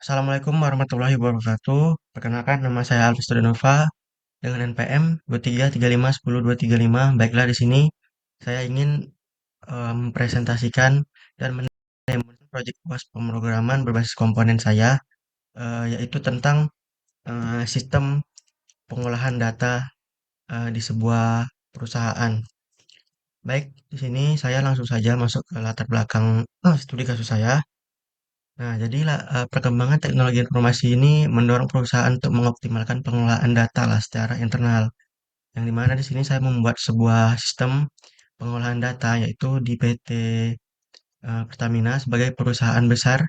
Assalamualaikum warahmatullahi wabarakatuh. Perkenalkan nama saya Alvis Studenova dengan NPM 23351025. Baiklah, di sini saya ingin mempresentasikan dan mengenai proyek UAS pemrograman berbasis komponen saya, yaitu tentang sistem pengolahan data di sebuah perusahaan. Baik, di sini saya langsung saja masuk ke latar belakang studi kasus saya. Nah, jadi perkembangan teknologi informasi ini mendorong perusahaan untuk mengoptimalkan pengelolaan data lah secara internal. Yang dimana di sini saya membuat sebuah sistem pengolahan data yaitu di PT Pertamina sebagai perusahaan besar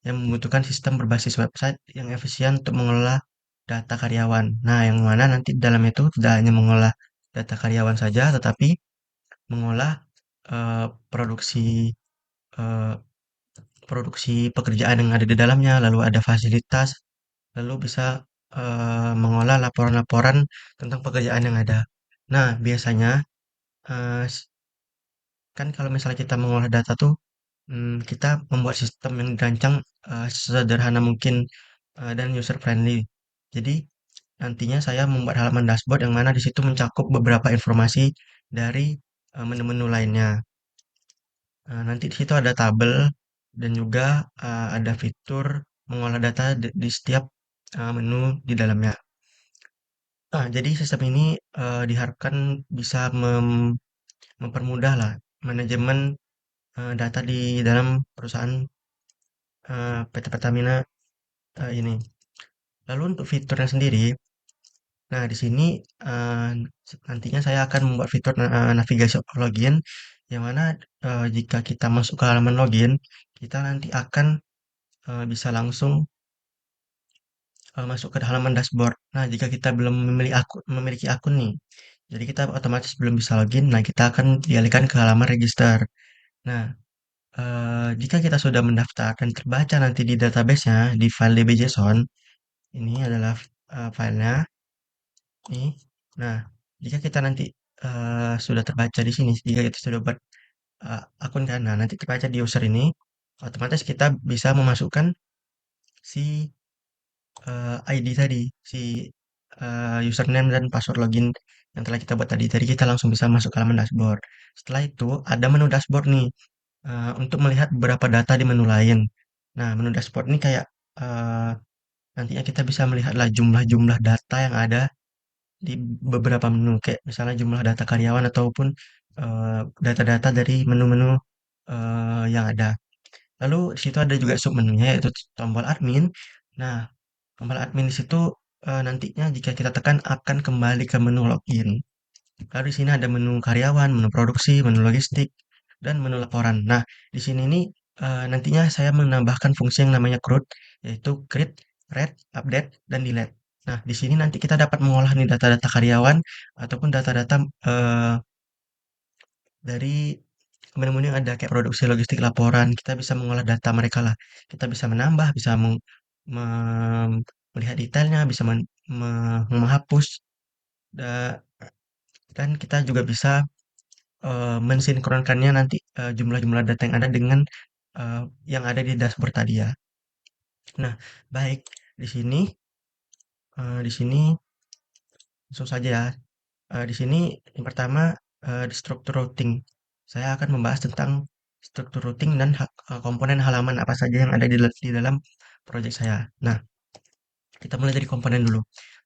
yang membutuhkan sistem berbasis website yang efisien untuk mengelola data karyawan. Nah, yang mana nanti di dalam itu tidak hanya mengolah data karyawan saja, tetapi mengolah produksi eh, produksi pekerjaan yang ada di dalamnya, lalu ada fasilitas, lalu bisa mengolah laporan-laporan tentang pekerjaan yang ada. Nah, biasanya eh, s- kan kalau misalnya kita mengolah data tuh, kita membuat sistem yang dirancang sesederhana mungkin dan user friendly. Jadi nantinya saya membuat halaman dashboard yang mana di situ mencakup beberapa informasi dari menu-menu lainnya. Nanti di situ ada tabel dan juga ada fitur mengolah data di setiap menu di dalamnya. Jadi sistem ini diharapkan bisa mempermudah lah manajemen data di dalam perusahaan PT Pertamina ini. Lalu untuk fiturnya sendiri, nah di sini eh, nantinya saya akan membuat fitur navigasi login, yang mana jika kita masuk ke halaman login, kita nanti akan bisa langsung masuk ke halaman dashboard. Nah, jika kita belum memiliki akun nih, jadi kita otomatis belum bisa login. Nah, kita akan dialihkan ke halaman register. Nah, jika kita sudah mendaftar dan terbaca nanti di database-nya di file DB.json, ini adalah filenya nih. Nah, jika kita nanti sudah terbaca di sini, jika kita sudah buat akun kan, nah nanti terbaca di user ini, otomatis kita bisa memasukkan si ID tadi, si username dan password login yang telah kita buat tadi. Jadi kita langsung bisa masuk ke halaman dashboard. Setelah itu ada menu dashboard nih untuk melihat beberapa data di menu lain. Nah, menu dashboard ini kayak eh, nantinya kita bisa melihatlah jumlah-jumlah data yang ada di beberapa menu, kayak misalnya jumlah data karyawan ataupun data-data dari menu-menu yang ada. Lalu di situ ada juga submenunya yaitu tombol admin. Nah, tombol admin di situ nantinya jika kita tekan akan kembali ke menu login. Lalu di sini ada menu karyawan, menu produksi, menu logistik, dan menu laporan. Nah, di sini nih nantinya saya menambahkan fungsi yang namanya CRUD, yaitu create, read, update, dan delete. Nah, di sini nanti kita dapat mengolah nih data-data karyawan ataupun data-data dari menu-menu yang ada kayak produksi, logistik, laporan. Kita bisa mengolah data mereka lah. Kita bisa menambah, bisa melihat detailnya, bisa menghapus, da- dan kita juga bisa mensinkronkannya nanti jumlah-jumlah data yang ada dengan yang ada di dashboard tadi ya. Nah, baik di sini langsung saja ya. Di sini yang pertama di struktur routing. Saya akan membahas tentang struktur routing dan komponen halaman apa saja yang ada di dalam proyek saya. Nah, kita mulai dari komponen dulu.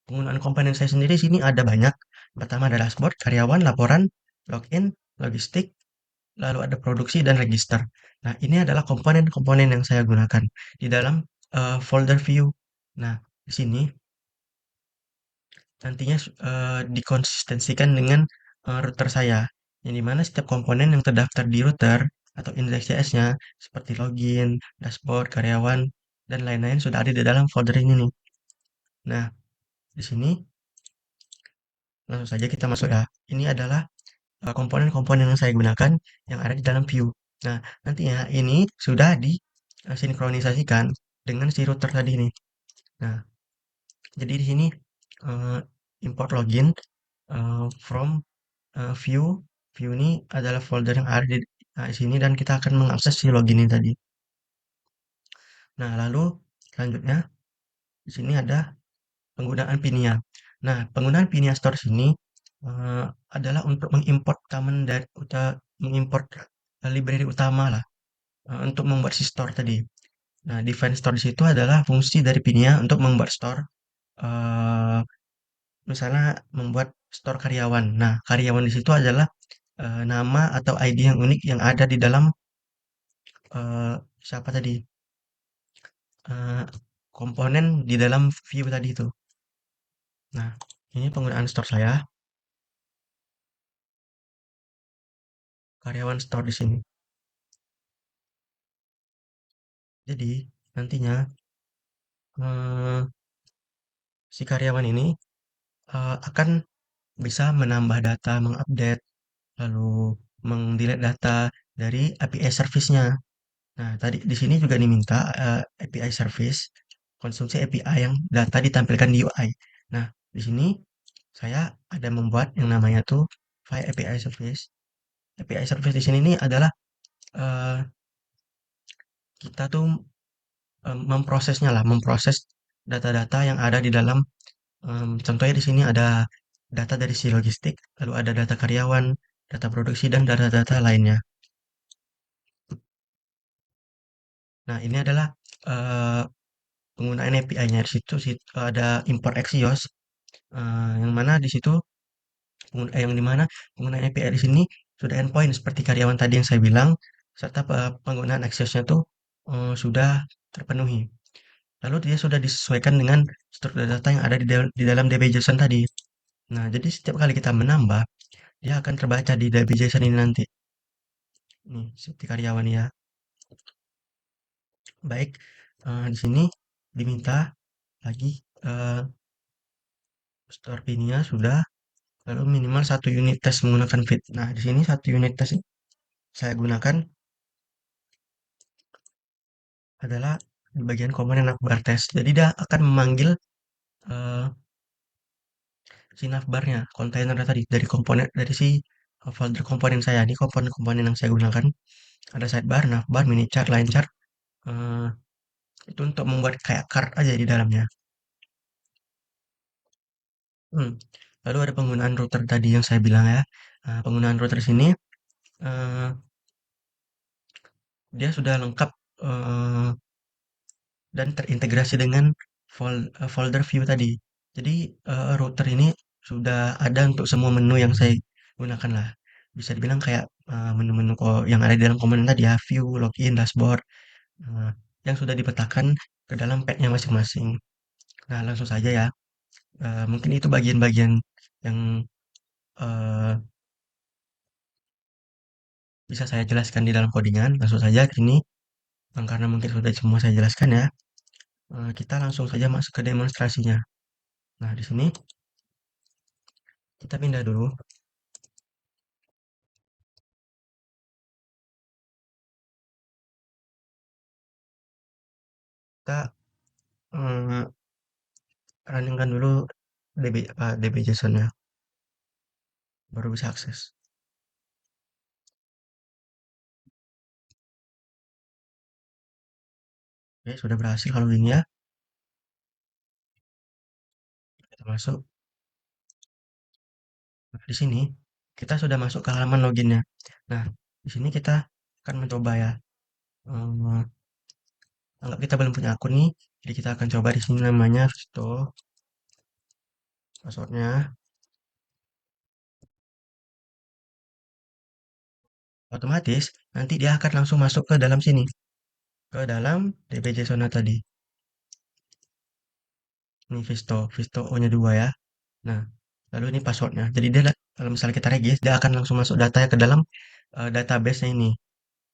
Penggunaan komponen saya sendiri sini ada banyak. Pertama ada dashboard, karyawan, laporan, login, logistik, lalu ada produksi dan register. Nah, ini adalah komponen-komponen yang saya gunakan di dalam folder view. Nah, di sini nantinya dikonsistensikan dengan router saya, yang dimana setiap komponen yang terdaftar di router atau index.js-nya seperti login, dashboard, karyawan, dan lain-lain sudah ada di dalam folder ini nih. Nah, di sini langsung saja kita masuk ya. Ini adalah komponen-komponen yang saya gunakan yang ada di dalam view. Nah, nantinya ini sudah disinkronisasikan dengan si router tadi nih. Nah, jadi di sini eh, import login from view. View ini adalah folder yang ada di sini dan kita akan mengakses si login ini tadi. Nah, lalu Selanjutnya, di sini ada penggunaan Pinia. Nah, penggunaan Pinia Store sini adalah untuk mengimport common dan mengimport library utama lah untuk membuat si store tadi. Nah, define store di situ adalah fungsi dari Pinia untuk membuat store, eh, misalnya membuat store karyawan. Nah, karyawan di situ adalah nama atau ID yang unik yang ada di dalam siapa tadi eh, komponen di dalam view tadi itu. Nah, ini penggunaan store saya, karyawan store di sini. Jadi, nantinya eh, si karyawan ini akan bisa menambah data, mengupdate, lalu mendelete data dari API service-nya. Nah, tadi di sini juga diminta API service, konsumsi API yang data ditampilkan di UI. Nah, di sini saya ada membuat yang namanya tuh file API service. API service di sini nih adalah eh, kita tuh memprosesnya lah, memproses data-data yang ada di dalam. Contohnya di sini ada data dari si logistik, lalu ada data karyawan, data produksi, dan data-data lainnya. Nah, ini adalah eh, penggunaan API-nya. Di situ ada import Axios, yang mana di situ yang di mana penggunaan API di sini sudah endpoint seperti karyawan tadi yang saya bilang, serta penggunaan Axios-nya tuh sudah terpenuhi. Lalu dia sudah disesuaikan dengan struktur data yang ada di dalam DB-JSON tadi. Nah, jadi setiap kali kita menambah, dia akan terbaca di DB-JSON ini nanti. Nih, seperti karyawan ya. Baik, di sini diminta lagi eh, store PIN-nya sudah, lalu minimal satu unit tes menggunakan fit. Nah, di sini satu unit tes saya gunakan adalah di bagian komponen navbar test. Jadi dia akan memanggil eh, si navbarnya, kontainer tadi dari komponen dari si folder komponen saya. Ini komponen-komponen yang saya gunakan. Ada sidebar, navbar, mini chart, line chart. eh, itu untuk membuat kayak card aja di dalamnya. Hmm. Lalu ada penggunaan router tadi yang saya bilang ya. Penggunaan router sini eh, dia sudah lengkap eh, dan terintegrasi dengan folder view tadi. Jadi router ini sudah ada untuk semua menu yang saya gunakan lah. Bisa dibilang kayak menu-menu yang ada di dalam komponen tadi ya, view, login, dashboard, eh, yang sudah dipetakan ke dalam padnya masing-masing. Nah, langsung saja ya. Mungkin itu bagian-bagian yang eh, bisa saya jelaskan di dalam codingan. Langsung saja ini, karena mungkin sudah semua saya jelaskan ya. Kita langsung saja masuk ke demonstrasinya. Nah, di sini kita pindah dulu. Kita eh, runningkan dulu DB JSON-nya, baru bisa akses. Oke, sudah berhasil kalau ini ya. Kita masuk. Nah, di sini kita sudah masuk ke halaman loginnya. Nah, di sini kita akan mencoba ya. Eh, Anggap kita belum punya akun nih, jadi kita akan coba di sini namanya Visto, passwordnya. Otomatis nanti dia akan langsung masuk ke dalam sini, ke dalam DB JSON tadi. Ini Visto, Visto O-nya 2 ya. Nah, lalu ini passwordnya. Jadi dia kalau misalnya kita regis, dia akan langsung masuk datanya ke dalam database-nya ini.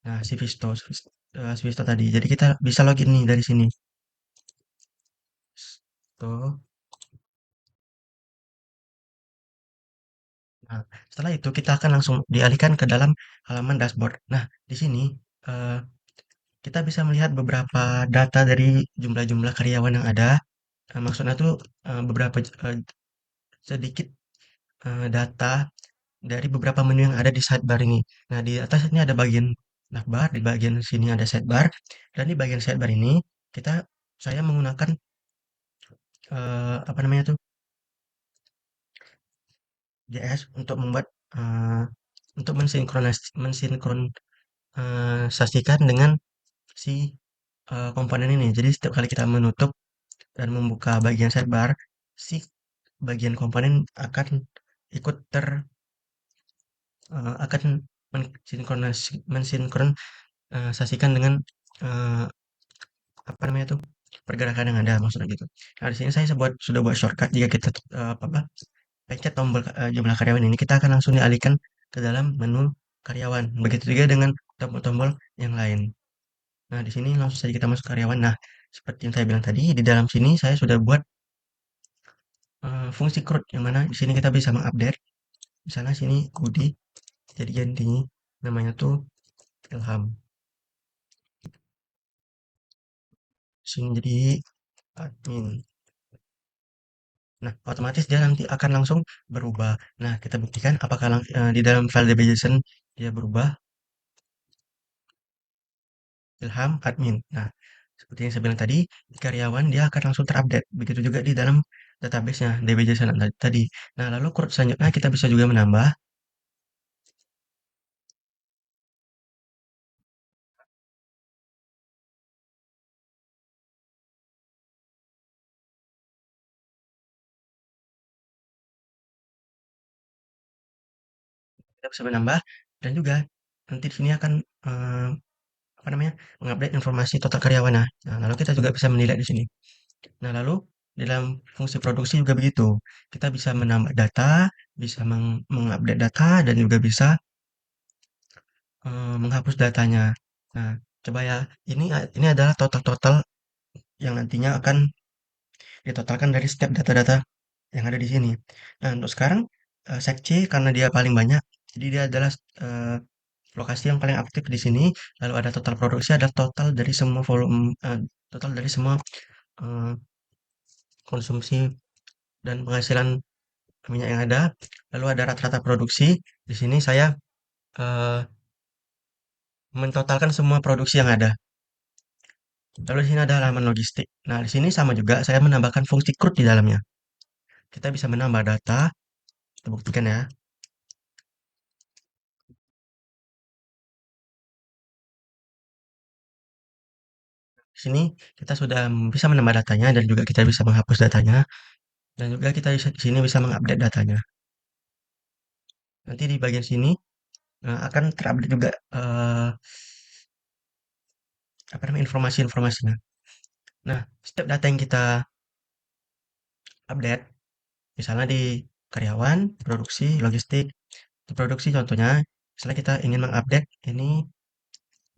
Nah, si Visto tadi. Jadi kita bisa login nih dari sini. Tuh. Nah, setelah itu kita akan langsung dialihkan ke dalam halaman dashboard. Nah, di sini eh, kita bisa melihat beberapa data dari jumlah-jumlah karyawan yang ada. Maksudnya tuh beberapa sedikit data dari beberapa menu yang ada di sidebar ini. Nah, di atas ini ada bagian navbar, di bagian sini ada sidebar, dan di bagian sidebar ini kita saya menggunakan apa namanya tuh JS untuk membuat eh, untuk mensinkronisasikan dengan si komponen ini. Jadi setiap kali kita menutup dan membuka bagian sidebar, si bagian komponen akan ikut akan mensinkronisasikan dengan eh, apa namanya tuh pergerakan yang ada maksudnya gitu. Nah di sini saya sudah buat shortcut jika kita apa pencet tombol jumlah karyawan ini kita akan langsung dialihkan ke dalam menu karyawan. Begitu juga dengan tombol-tombol yang lain. Nah di sini langsung saja kita masuk karyawan. Nah seperti yang saya bilang tadi di dalam sini saya sudah buat fungsi CRUD yang mana di sini kita bisa mengupdate. Misalnya sini Kudi jadi ganti namanya tuh Ilham. Sini jadi admin. Nah, otomatis dia nanti akan langsung berubah. Nah, kita buktikan apakah di dalam file DB.json dia berubah. Ilham admin. Nah, seperti yang saya bilang tadi, di karyawan dia akan langsung terupdate. Begitu juga di dalam database-nya DB.json tadi. Nah, lalu selanjutnya kita bisa juga menambah. Kita bisa menambah dan juga nanti di sini akan eh, apa namanya mengupdate informasi total karyawan. Nah, lalu kita juga bisa menilai di sini. Nah, lalu di dalam fungsi produksi juga begitu. Kita bisa menambah data, bisa mengupdate data, dan juga bisa menghapus datanya. Nah, coba ya, ini adalah total-total yang nantinya akan ditotalkan dari setiap data-data yang ada di sini. Nah, untuk sekarang Sekci karena dia paling banyak, jadi dia adalah eh, lokasi yang paling aktif di sini. Lalu ada total produksi, ada total dari semua total dari semua eh, konsumsi dan penghasilan minyak yang ada. Lalu ada rata-rata produksi. Di sini saya eh, mentotalkan semua produksi yang ada. Lalu di sini ada halaman logistik. Nah, di sini sama juga saya menambahkan fungsi CRUD di dalamnya. Kita bisa menambah data, kita buktikan ya. Di sini kita sudah bisa menambah datanya dan juga kita bisa menghapus datanya dan juga kita di sini bisa mengupdate datanya. Nanti di bagian sini akan terupdate juga apa namanya informasi-informasinya. Nah, setiap data yang kita update, misalnya di karyawan, produksi, logistik, di produksi contohnya, misalnya kita ingin mengupdate ini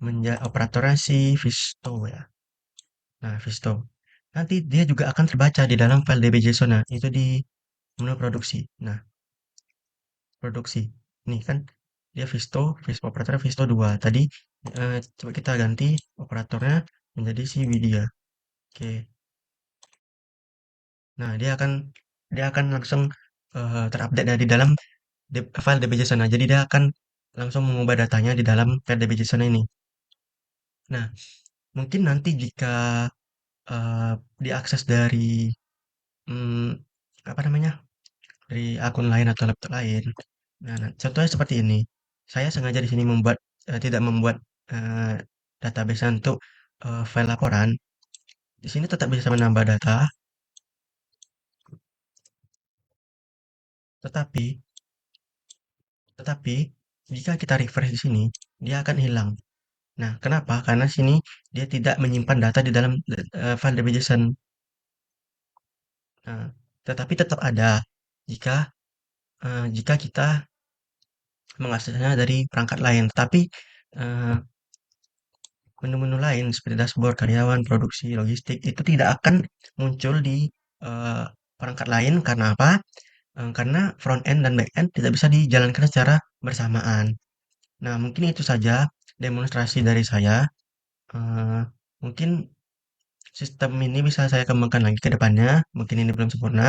menjadi operatornya si Visto ya. Nah, Visto. Nanti dia juga akan terbaca di dalam file DB.json. Nah, itu di menu produksi. Nah, produksi. Nih kan dia Visto operatornya Visto 2. Tadi coba kita ganti operatornya menjadi si Widya. Oke. Nah, dia akan langsung terupdate dari dalam file DB.json. Nah, jadi dia akan langsung mengubah datanya di dalam file DB.json ini. Nah, mungkin nanti jika diakses dari hmm, apa namanya dari akun lain atau laptop lain. Nah, contohnya seperti ini. Saya sengaja di sini tidak membuat eh, database untuk file laporan. Di sini tetap bisa menambah data, tetapi tetapi jika kita refresh di sini, dia akan hilang. Nah, kenapa? Karena sini dia tidak menyimpan data di dalam file DB.json. Nah, tetapi tetap ada jika jika kita mengaksesnya dari perangkat lain. Tapi eh, menu-menu lain seperti dashboard, karyawan, produksi, logistik itu tidak akan muncul di eh, perangkat lain karena apa? Karena front end dan back end tidak bisa dijalankan secara bersamaan. Nah, mungkin itu saja demonstrasi dari saya. Eh, Mungkin sistem ini bisa saya kembangkan lagi ke depannya. Mungkin ini belum sempurna.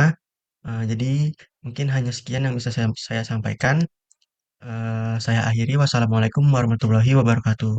Jadi mungkin hanya sekian yang bisa saya sampaikan. Saya akhiri. Wassalamualaikum warahmatullahi wabarakatuh.